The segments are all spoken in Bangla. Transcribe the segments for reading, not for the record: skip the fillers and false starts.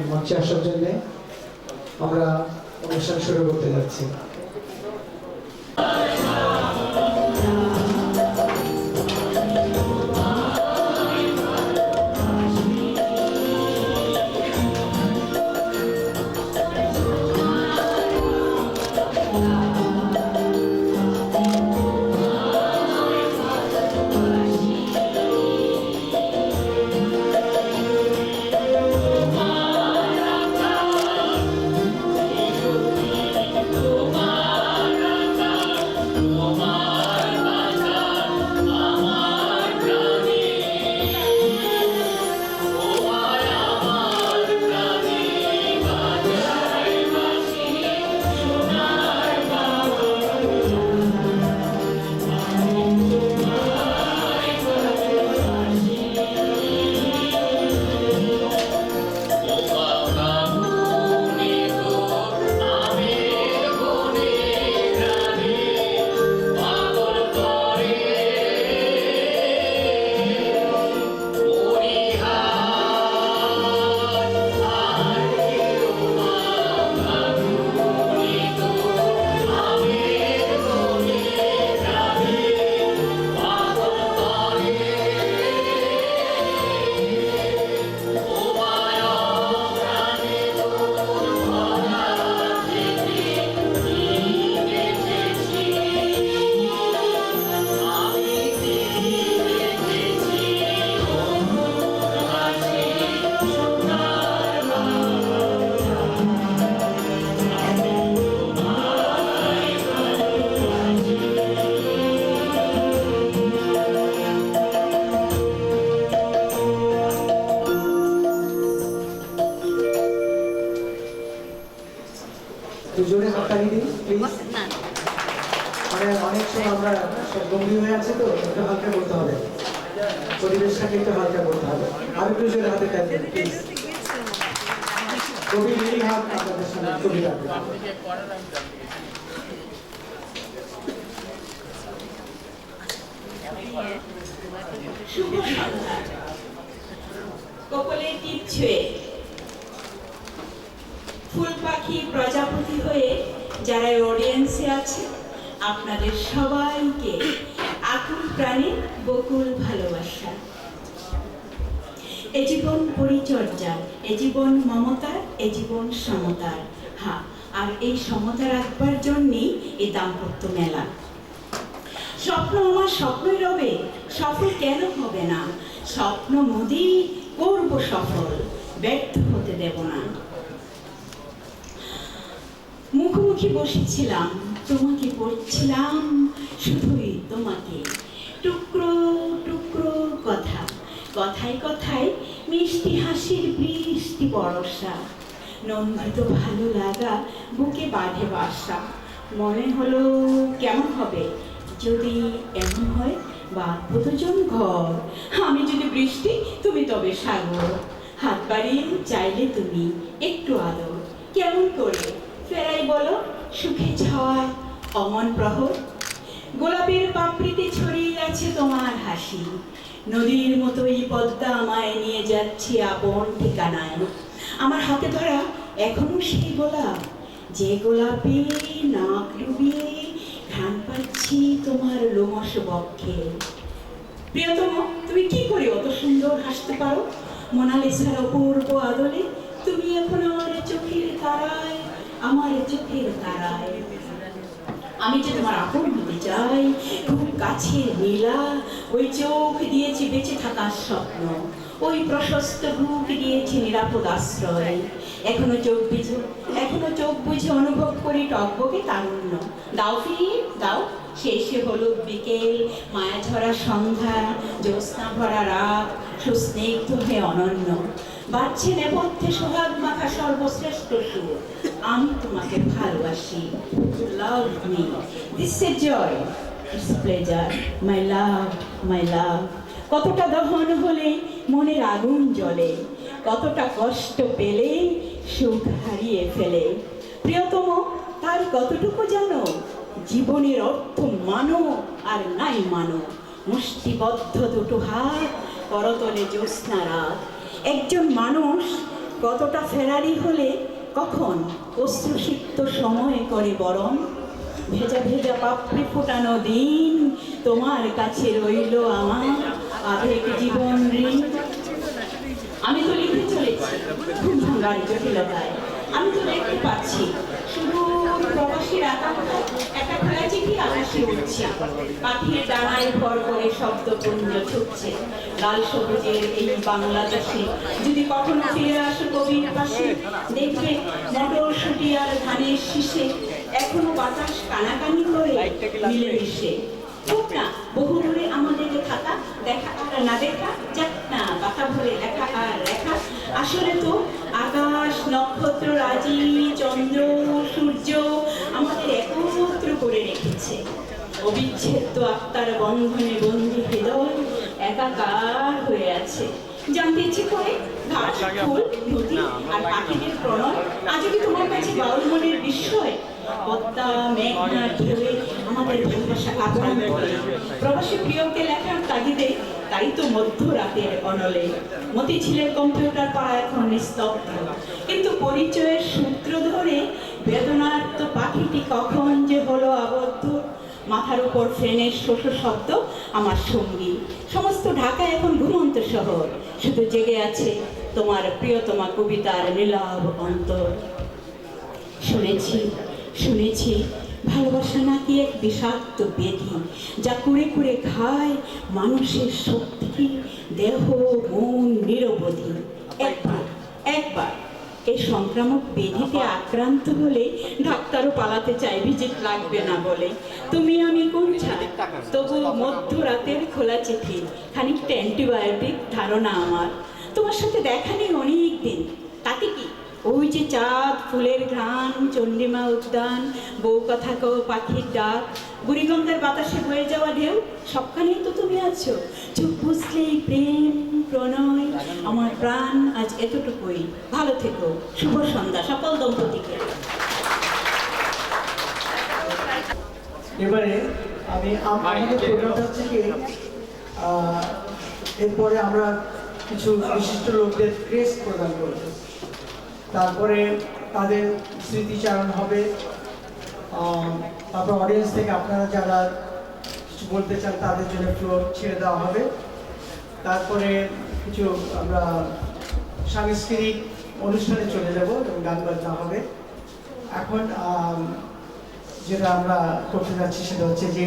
মঞ্চে আসার জন্য আমরা অনুষ্ঠান শুরু করতে যাচ্ছি। জোরে হাততালি দিন প্লিজ। মানে অনেক সময় আমরা সব গম্ভীর হয়ে আছে তো, একটু হালকা করতে হবে, পরিবেশটাকে একটু হালকা করতে হবে। আর একটু জোরে হাতে তালি দিন প্লিজ। কবি মিলি হাত আপনাদের সামনে কবি রাখবেন। শুভ সন্ধ্যা। কপালে টিপ ছুঁয়ে ফুল পাখি প্রজাপতি হয়ে যারা অডিয়েন্সে আছে, আপনাদের সবাইকে আকুল প্রাণে বকুল ভালোবাসা। এ জীবন পরিচর্যার, এ জীবন মমতার, এ জীবন সমতার। হ্যাঁ, আর এই সমতা রাখবার জন্যেই এই দাম্পত্য মেলা। স্বপ্ন আমার স্বপ্নই রবে, সফল কেন হবে না? স্বপ্ন মোদি করব সফল, ব্যর্থ হতে দেব না। মুখোমুখি বসেছিলাম, তোমাকে পড়ছিলাম, শুধুই তোমাকে। টুকরো টুকরো কথা, কথায় কথায় মিষ্টি হাসির বৃষ্টি বর্ষা। নন্দিত ভালো লাগা বুকে বাঁধে বাসা। মনে হলো কেমন হবে যদি এমন হয় বাঁধবতজন ঘর। আমি যদি বৃষ্টি, তুমি তবে সাগর। হাত বাড়িয়ে চাইলে তুমি একটু আদর। কেমন করে ফেরাই বলো সুখে ছাওয়ায় অমন প্রহর। গোলাপের পাপড়িতে ছড়িয়ে আছে তোমার হাসি। নদীর মতোই পদ্মা আমায় নিয়ে যাচ্ছে আপন ঠিকানায়। আমার হাতে ধরা এখনো সেই গোলাপ, যে গোলাপে নাক ডুবিয়ে ঘ্রাণ পাচ্ছি তোমার লোমশ বক্ষে। প্রিয়তম, তুমি কি করে অত সুন্দর হাসতে পারো? মোনালিসার অপূর্ব আদলে তুমি এখন আমার চোখের তারায়, আমার চোখের তারায়। আমি যে তোমার আপন হতে চাই, খুব কাছের নীলা। ওই চোখ দিয়েছি বেঁচে থাকার স্বপ্ন, ওই প্রশস্ত বুক দিয়েছি নিরাপদ আশ্রয়। এখনো চোখ বুঝে অনুভব করি টকবকে তারুণ্য। দাও ফিরিয়ে দাও, শেষে হলো বিকেল, মায়া ঝরা সন্ধ্যা, জ্যোৎস্না ভরা রাত, সুস্নিগ্ধ হয়ে অনন্য। বাড়ছে নেপথ্যে সোহাগ মাখা সর্বশ্রেষ্ঠ সুর। আমি তোমাকে ভালোবাসি, love me, this a joy, it's pleasure, my love, my love. কতটা দহন হলে মনের আগুন জ্বলে, কতটা কষ্ট পেলে সুখ হারিয়ে ফেলে। প্রিয়তম, তার কতটুকু জানো? জীবনের অর্থ মানো আর নাই মানো। মুষ্টিবদ্ধ দুটো হাত, করতলে জ্যোৎস্না রাত। একজন মানুষ কতটা ফেরারি হলে কখন অশ্রুসিক্ত সময় করে বরণ, ভেজা ভেজা পাপড়ি ফোটানো দিন তোমার কাছে রইল আমার আধেক জীবন ঋণ। আমি তো লিখে চলেছি ঘুম ভাঙার জটিলতায়, আমি তো দেখতে পাচ্ছি শুধু প্রবাসীর একটা খেলা চিঠি আকাশে উঠছে, পাখির ডানায় ভর করে শব্দপুঞ্জ ছুটছে। লাল সবুজের এই বাংলাদেশে যদি কখনো ফিরে আসো কবির পাশে, দেখবে মটরশুঁটি আর ধানের শীষে এখনো বাতাস কানাকানি করে মিলেমিশে। হোক না বহু দূরে আমাদের খাতা, দেখা আর না দেখা যাক না কথা ভরে লেখা আর লেখা। আসলে তো আকাশ নক্ষত্র রাজি চন্দ্র সূর্য আমাদের একত্র করে রেখেছে। অবিচ্ছেদ্য আত্মার বন্ধনে বন্দী হৃদয় একাকার হয়ে আছে। জানতে ইচ্ছে করে ঘাস ফুল নদী আর পাখিদের প্রণয় আজও কি তোমার কাছে বাউল মনের বিস্ময়? পদ্মা মেঘনা ঢেউয়ে আমাদের ভালোবাসা আগ্রাম করে। প্রবাসী প্রিয়কে লেখার তাগিদে তাই তো মধ্যরাতের অনলে মতিঝিলের কম্পিউটার পাড়া এখন নিস্তব্ধ, কিন্তু পরিচয়ের সূত্র ধরে বেদনার্ত পাখিটি কখন যে হলো আবদ্ধ। মাথার উপর ফ্যানের শোষ শব্দ আমার সঙ্গী, সমস্ত ঢাকা এখন ঘুমন্ত শহর, শুধু জেগে আছে তোমার প্রিয়তমা কবিতার নীলাভ অন্তর। শুনেছি শুনেছি ভালোবাসা নাকি এক বিষাক্ত ব্যাধি, যা কুড়ে কুড়ে খায় মানুষের শক্তি দেহ মন নিরবধি। একবার এই সংক্রামক ব্যাধিতে আক্রান্ত হলে ডাক্তারও পালাতে চাই ভিজিট লাগবে না বলে। তুমি আমি কোনছা তবু মধ্যরাতের খোলা চিঠি, খানিকটা অ্যান্টিবায়োটিক ধারণা আমার। তোমার সাথে দেখা নেই অনেক দিন, তাতে কি ওই যে চাঁদ ফুলের ঘ্রাণ চন্ডিমা উদ্যান বউ কথা কো পাখির ডাক বুড়িগঙ্গার বাতাসে বয়ে যাওয়া ঢেউ সবখানেই তো তুমি আছো। চোখ বুঝলেই প্রেম প্রণয় আমার প্রাণ আজ এতটুকুই। ভালো থেকো, শুভ সন্ধ্যা সকল দম্পতিকে। এবারে আমি আমাদের প্রোগ্রামটা হচ্ছে কি এরপরে আমরা কিছু বিশিষ্ট লোকদের ক্রেস্ট প্রদান করব, তারপরে তাদের স্মৃতিচারণ হবে, তারপর অডিয়েন্স থেকে আপনারা যারা কিছু বলতে চান তাদের জন্য ফ্লোর ছেড়ে দেওয়া হবে। তারপরে কিছু আমরা সাংস্কৃতিক অনুষ্ঠানে চলে যাব এবং গান বাজনা হবে। এখন যেটা আমরা করতে যাচ্ছি সেটা হচ্ছে যে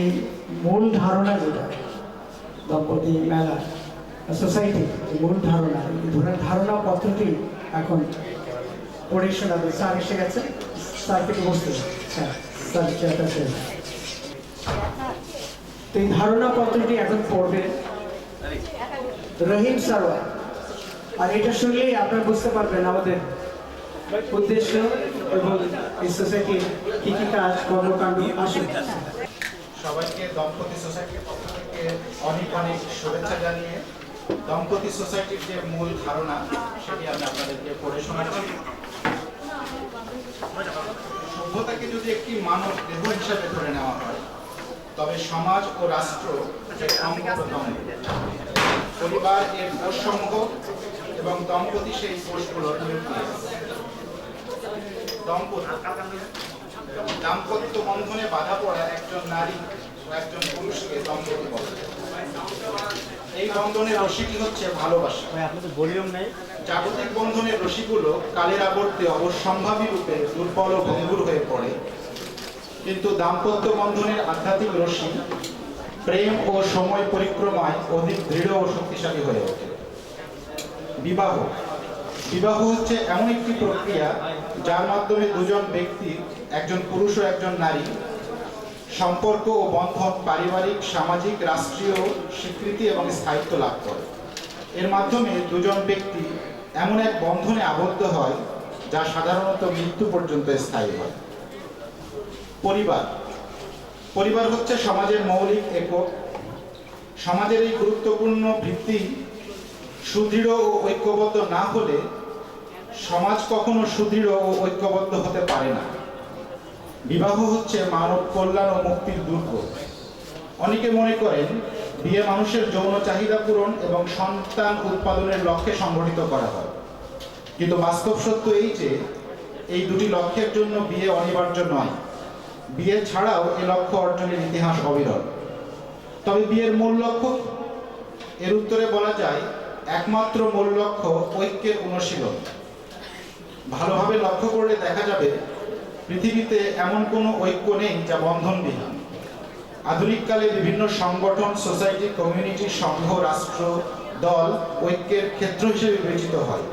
মূল ধারণা যেটা দম্পতি মেলা সোসাইটি মূল ধারণা, এই ধারণা পত্রটি এখন পড়ে শোনাবে। স্যার এসে গেছে, স্যার থেকে বসতে স্যার চেয়ারটা ছেড়ে। তো এই ধারণা পত্রটি এখন পড়বে রহিম সারোয়ার। আর এটা শুনলেই আপনারা বুঝতে পারবেন আমাদের উদ্দেশ্য এবং এই সোসাইটির কি কি কাজ কর্মকাণ্ড আসে। সবাইকে দম্পতি সোসাইটির পক্ষ থেকে অনেক অনেক শুভেচ্ছা জানিয়ে দম্পতি সোসাইটির যে মূল ধারণা সেটি আমি আপনাদেরকে পড়ে শোনাচ্ছি। সভ্যতাকে যদি একটি মানব দেহ হিসাবে ধরে নেওয়া হয়, তবে সমাজ ও রাষ্ট্র এর অঙ্গপ্রত্যঙ্গ, পরিবার এর কোষসমূহ এবং দম্পতি সেই কোষগুলোর নিউক্লিয়াস। দাম্পত্য বন্ধনে বাধা পড়া একজন নারী ও একজন পুরুষকে দম্পতি বলে। এই বন্ধনের রশিটি হচ্ছে ভালোবাসা। জাগতিক বন্ধনের রশিগুলো কালের আবর্তে অবশ্যম্ভাবী রূপে দুর্বল ও ভঙ্গুর হয়ে পড়ে, কিন্তু দাম্পত্য বন্ধনের আধ্যাত্মিক রশি প্রেম ও সময় পরিক্রমায় অধিক দৃঢ় ও শক্তিশালী হয়ে ওঠে। বিবাহ বিবাহ হচ্ছে এমন একটি প্রক্রিয়া যার মাধ্যমে দুজন ব্যক্তি, একজন পুরুষ ও একজন নারী, সম্পর্ক ও বন্ধন পারিবারিক সামাজিক রাষ্ট্রীয় স্বীকৃতি এবং স্থায়িত্ব লাভ করে। এর মাধ্যমে দুজন ব্যক্তি এমন এক বন্ধনে আবদ্ধ হয় যা সাধারণত মৃত্যু পর্যন্ত স্থায়ী হয়। পরিবার পরিবার হচ্ছে সমাজের মৌলিক একক। সমাজের এই গুরুত্বপূর্ণ ভিত্তি সুদৃঢ় ও ঐক্যবদ্ধ না হলে সমাজ কখনো সুদৃঢ় ও ঐক্যবদ্ধ হতে পারে না। বিবাহ হচ্ছে মানব কল্যাণ ও মুক্তির দুর্গ। অনেকে মনে করেন বিয়ে মানুষের যৌন চাহিদা পূরণ এবং সন্তান উৎপাদনের লক্ষ্যে সংগঠিত করা হয়, কিন্তু বাস্তব সত্য এই যে এই দুটি লক্ষ্যের জন্য বিয়ে অনিবার্য নয়। বিয়ে ছাড়াও এই লক্ষ্য অর্জনের ইতিহাস অবিরল। তবে বিয়ের মূল লক্ষ্য, এর উত্তরে বলা যায় একমাত্র মূল লক্ষ্য ঐক্যের অনুশীলন। ভালোভাবে লক্ষ্য করলে দেখা যাবে পৃথিবীতে এমন কোনো ঐক্য নেই যা বন্ধনবিহীন। আধুনিককালে বিভিন্ন সংগঠন, সোসাইটি, কমিউনিটি, সংঘ, রাষ্ট্র, দল ঐক্যের ক্ষেত্র হিসেবে বিবেচিত হয়,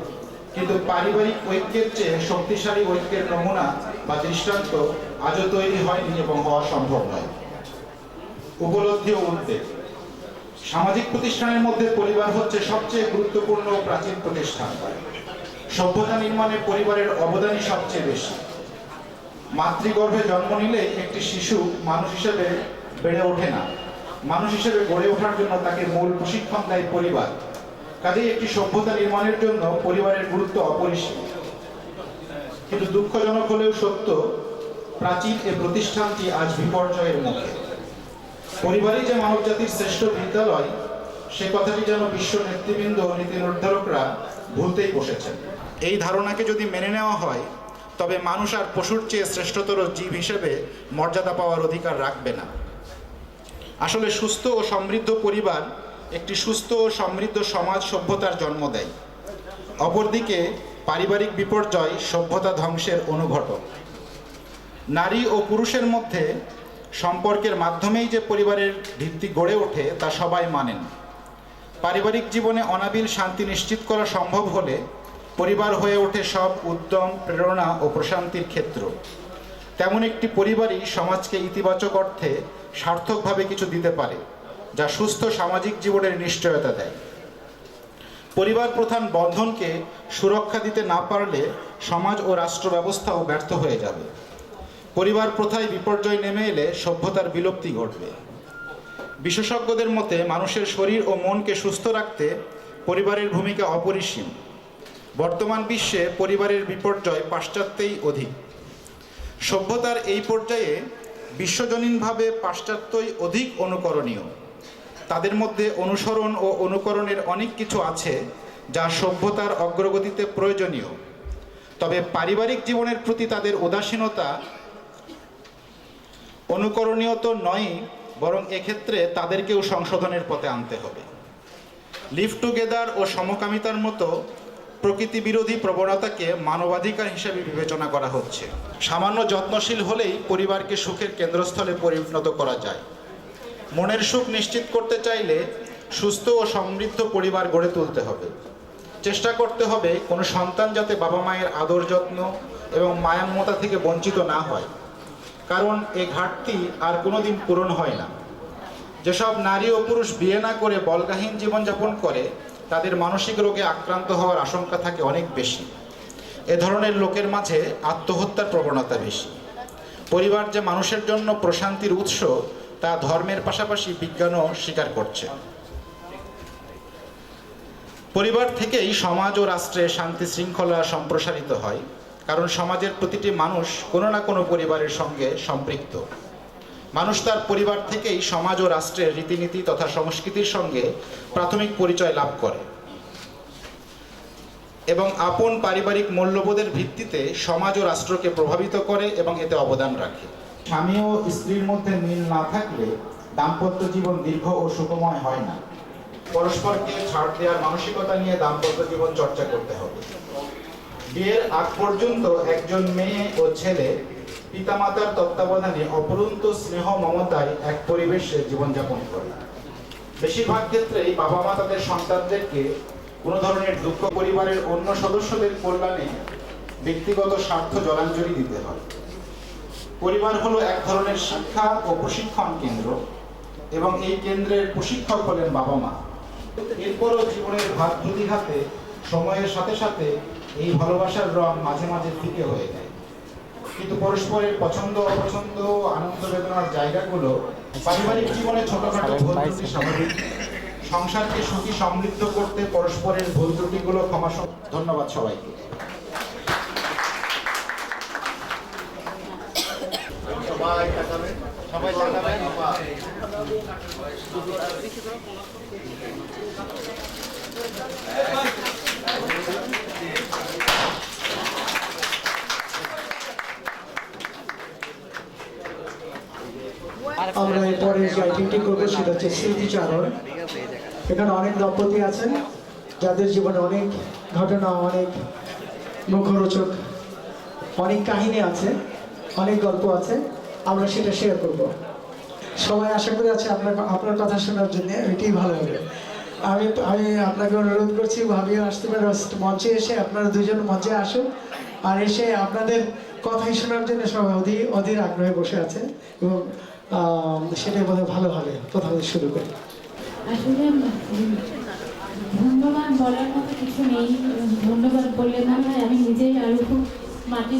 কিন্তু পারিবারিক ঐক্যের চেয়ে শক্তিশালী ঐক্যের নমুনা বা দৃষ্টান্ত আজও তৈরি হয়নি এবং হওয়া সম্ভব নয়। উপলব্ধি ও উদ্বেগ। সামাজিক প্রতিষ্ঠানের মধ্যে পরিবার হচ্ছে সবচেয়ে গুরুত্বপূর্ণ ও প্রাচীন প্রতিষ্ঠান। সভ্যতা নির্মাণে পরিবারের অবদানই সবচেয়ে বেশি। মাতৃগর্ভে জন্ম নিলে একটি শিশু মানুষ হিসেবে বেড়ে ওঠে না। মানুষ হিসেবে গড়ে ওঠার জন্য তাকে মূল প্রশিক্ষণ দেয় পরিবার। কাজেই একটি সভ্যতা নির্মাণের জন্য পরিবারের গুরুত্ব অপরিসীম। কিন্তু দুঃখজনক হলেও সত্য, প্রাচীন এই প্রতিষ্ঠানটি আজ বিপর্যয়ের মুখে। পরিবারই যে মানবজাতির শ্রেষ্ঠ বিদ্যালয়, সে কথাটি যেন বিশ্ব নেতৃবৃন্দ ও নীতি নির্ধারকরা ভুলতেই বসেছেন। এই ধারণাকে যদি মেনে নেওয়া হয়, তবে মানুষ আর পশুর চেয়ে শ্রেষ্ঠতর জীব হিসেবে মর্যাদা পাওয়ার অধিকার রাখবে না। আসলে সুস্থ ও সমৃদ্ধ পরিবার একটি সুস্থ ও সমৃদ্ধ সমাজ সভ্যতার জন্ম দেয়। অপরদিকে পারিবারিক বিপর্যয় সভ্যতা ধ্বংসের অনুঘটক। নারী ও পুরুষের মধ্যে সম্পর্কের মাধ্যমেই যে পরিবারের ভিত্তি গড়ে ওঠে তা সবাই মানেন। পারিবারিক জীবনে অনাবিল শান্তি নিশ্চিত করা সম্ভব হলে পরিবার হয়ে ওঠে সব উদ্যম, প্রেরণা ও প্রশান্তির ক্ষেত্র। তেমন একটি পরিবারই সমাজকে ইতিবাচক অর্থে সার্থকভাবে কিছু দিতে পারে, যা সুস্থ সামাজিক জীবনের নিশ্চয়তা দেয়। পরিবার প্রধান বন্ধনকে সুরক্ষা দিতে না পারলে সমাজ ও রাষ্ট্র ব্যবস্থাও ব্যর্থ হয়ে যাবে। পরিবার প্রথায় বিপর্যয় নেমে এলে সভ্যতার বিলুপ্তি ঘটবে। বিশেষজ্ঞদের মতে মানুষের শরীর ও মনকে সুস্থ রাখতে পরিবারের ভূমিকা অপরিসীম। বর্তমান বিশ্বে পরিবারের বিপর্যয় পাশ্চাত্যেই অধিক। সভ্যতার এই পর্যায়ে বিশ্বজনীনভাবে পাশ্চাত্যই অধিক অনুকরণীয়। তাদের মধ্যে অনুসরণ ও অনুকরণের অনেক কিছু আছে যা সভ্যতার অগ্রগতিতে প্রয়োজনীয়। তবে পারিবারিক জীবনের প্রতি তাদের উদাসীনতা অনুকরণীয় তো নয়, বরং এক্ষেত্রে তাদেরকেও সংশোধনের পথে আনতে হবে। লিভ টুগেদার ও সমকামিতার মতো প্রকৃতি বিরোধী প্রবণতাকে মানবাধিকার হিসেবে বিবেচনা করা হচ্ছে। সামান্য যত্নশীল হলেই পরিবারকে সুখের কেন্দ্রস্থলে পরিণত করা যায়। মনের সুখ নিশ্চিত করতে চাইলে সুস্থ ও সমৃদ্ধ পরিবার গড়ে তুলতে হবে। চেষ্টা করতে হবে কোনো সন্তান যাতে বাবা মায়ের আদর যত্ন এবং মায়া মমতা থেকে বঞ্চিত না হয়, কারণ এ ঘাটতি আর কোনোদিন পূরণ হয় না। যেসব নারী ও পুরুষ বিয়ে না করে বলগাহীন জীবনযাপন করে, তাদের মানসিক রোগে আক্রান্ত হওয়ার আশঙ্কা থাকে অনেক বেশি। এ ধরনের লোকের মাঝে আত্মহত্যার প্রবণতা বেশি। পরিবার যে মানুষের জন্য প্রশান্তির উৎস, তা ধর্মের পাশাপাশি বিজ্ঞানও স্বীকার করছে। পরিবার থেকেই সমাজ ও রাষ্ট্রে শান্তি শৃঙ্খলা সম্প্রসারিত হয়, কারণ সমাজের প্রতিটি মানুষ কোনো না কোনো পরিবারের সঙ্গে সম্পৃক্ত। মানুষ তার পরিবার থেকেই সমাজ ও রাষ্ট্রের রীতিনীতি তথা সংস্কৃতির সঙ্গে প্রাথমিক পরিচয় লাভ করে এবং আপন পারিবারিক মূল্যবোধের ভিত্তিতে সমাজ ও রাষ্ট্রকে প্রভাবিত করে এবং এতে অবদান রাখে। স্বামী ও স্ত্রীর মধ্যে মিল না থাকলে দাম্পত্য জীবন দীর্ঘ ও সুখময় হয় না। পরস্পরকে ছাড় দেওয়ার মানসিকতা নিয়ে দাম্পত্য জীবন চর্চা করতে হবে। বিয়ের আগ পর্যন্ত একজন মেয়ে ও ছেলে পিতামাতার তত্ত্বাবধানে অপরন্ত স্নেহ মমতায় এক পরিবেশে জীবনযাপন করে। বেশিরভাগ ক্ষেত্রেই বাবা মা তাদের সন্তানদেরকে কোনো ধরনের দুঃখ পরিবারের অন্য সদস্যদের কল্যাণে ব্যক্তিগত স্বার্থ জলাঞ্জলি দিতে হয়। পরিবার হলো এক ধরনের শিক্ষা ও প্রশিক্ষণ কেন্দ্র এবং এই কেন্দ্রের প্রশিক্ষক হলেন বাবা মা। এরপরও জীবনের ভাত হাতে সময়ের সাথে সাথে এই ভালোবাসার রং মাঝে মাঝে ফিকে হয়ে যায়, কিন্তু পরস্পরের পছন্দ অপছন্দ আনন্দ বেদনার জায়গাগুলো পারিবারিক জীবনে ছোটখাটো ভুল ত্রুটি স্বাভাবিক। সংসারকে সুখী সমৃদ্ধ করতে পরস্পরের ভুল ত্রুটিগুলো ক্ষমা। ধন্যবাদ সবাইকে। সবাই আমরা এরপরে যে আইটেমটি করবো সেটা হচ্ছে স্মৃতিচারণ। এখানে অনেক দম্পতি আছেন যাদের জীবনে অনেক ঘটনা, অনেক মুখরোচক, অনেক কাহিনী আছে, অনেক গল্প আছে, আমরা সেটা শেয়ার করব। সবাই আশা করে আছে আপনার কথা শোনার জন্য, এটাই ভালো হবে। আমি আপনাকে অনুরোধ করছি, ভাবিও আসতে পারে মঞ্চে এসে, আপনারা দুজন মঞ্চে আসুন আর এসে আপনাদের কথাই শোনার জন্য সবাই অধীর আগ্রহে বসে আছে এবং সেটাই বোধহয় ভালো হবে। প্রথমে শুরু করি। আসলে ধন্যবাদ বলার মতো কিছু নেই, ধন্যবাদ বললে না হয় আমি নিজেই আরো খুব মাটি